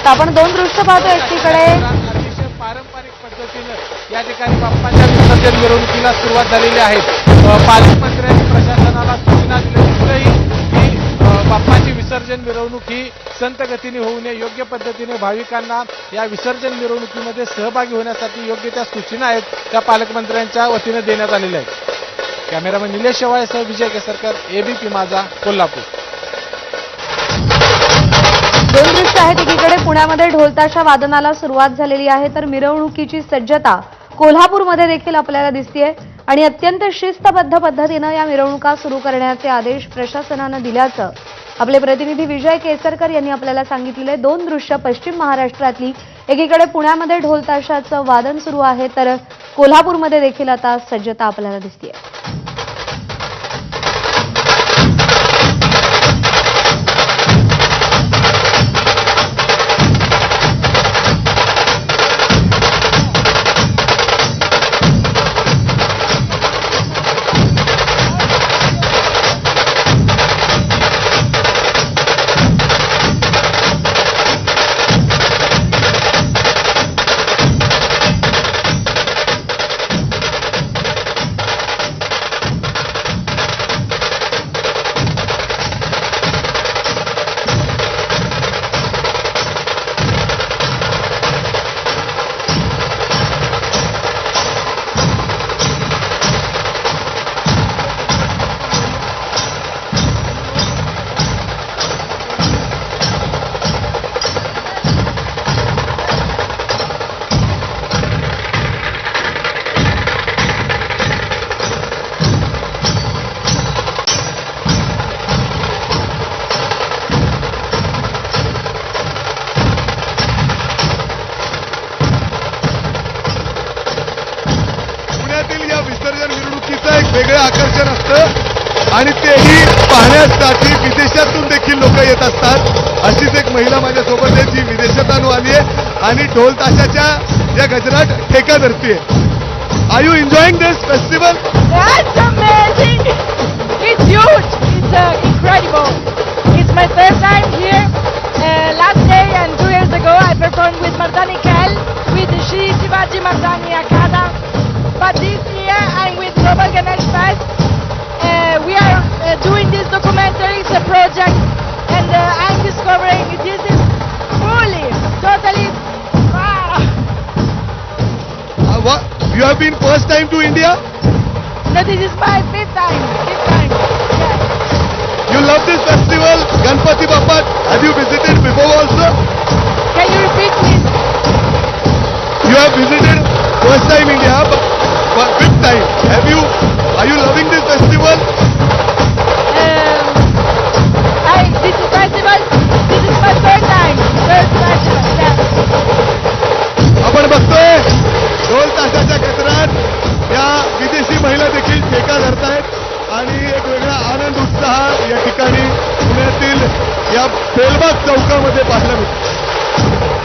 आपण दोन दृश्य पाहतो एकीकडे अतिशय पारंपरिक पद्धतीने या ठिकाणी बाप्पाच्या विसर्जन मिरवणुकीला सुरुवात झालेली आहे। पालकमंत्र्यांनी प्रशासनाला सूचना दिल्यानंतरही की बाप्पाची विसर्जन मिरवणूक ही संत गतीने होऊ नये, योग्य पद्धतीने भाविकांना या विसर्जन मिरवणुकीमध्ये सहभागी होण्यासाठी योग्य त्या सूचना आहेत त्या पालकमंत्र्यांच्या वतीने देण्यात आलेल्या आहेत। कॅमेरामन निलेश शेवाळेसह विजय केसरकर, एबीपी माझा, कोल्हापूर। दोन दृश्य आहेत एकीकडे पुण्यामध्ये ढोलताशा वादनाला सुरुवात झालेली आहे तर मिरवणुकीची सज्जता कोल्हापूरमध्ये देखील आपल्याला दिसतेय आणि अत्यंत शिस्तबद्ध पद्धतीने या मिरवणुका सुरू करण्याचे आदेश प्रशासनाने दिल्याचं आपले प्रतिनिधी विजय केसरकर यांनी आपल्याला सांगितले। दोन दृश्य पश्चिम महाराष्ट्रातली, एकीकडे पुण्यामध्ये ढोलताशाचं वादन सुरू आहे तर कोल्हापूरमध्ये देखील आता सज्जता आपल्याला दिसतेय। विसर्जन मिरवणुकीचं एक वेगळं आकर्षण असतं आणि तेही पाहण्यासाठी विदेशातून देखील लोक येत असतात। अशीच एक महिला माझ्यासोबत आहे जी विदेशातून आली आहे आणि ढोल ताशाच्या या गजरात ठेका धरतीये। Are you enjoying this festival? That's amazing! It's huge! It's incredible! It's my first time here. Last day and 2 years ago I performed with Mardani Khel, with Shri Shivaji Mardani Akhada. But this year I'm with Global Ganesh Fest. We are doing this documentary, it's a project, and I'm discovering this is fully, totally, wow! What? You have been first time to India? No, this is my fifth time. Yes. You love this festival, Ganpati Bappa. Have you visited before also? Can you repeat please? You have visited first time India, but fifth time. Are you loving this festival? This is festival. This is my third time. Third festival. Yeah. आपण बघतोय ढोल ताशाच्या गजरात या विदेशी महिला देखील ठेका धरतायत आणि एक वेगळा आनंद उत्साह या ठिकाणी पुण्यातील या बेलबाग चौकामध्ये पाहायला मिळतो।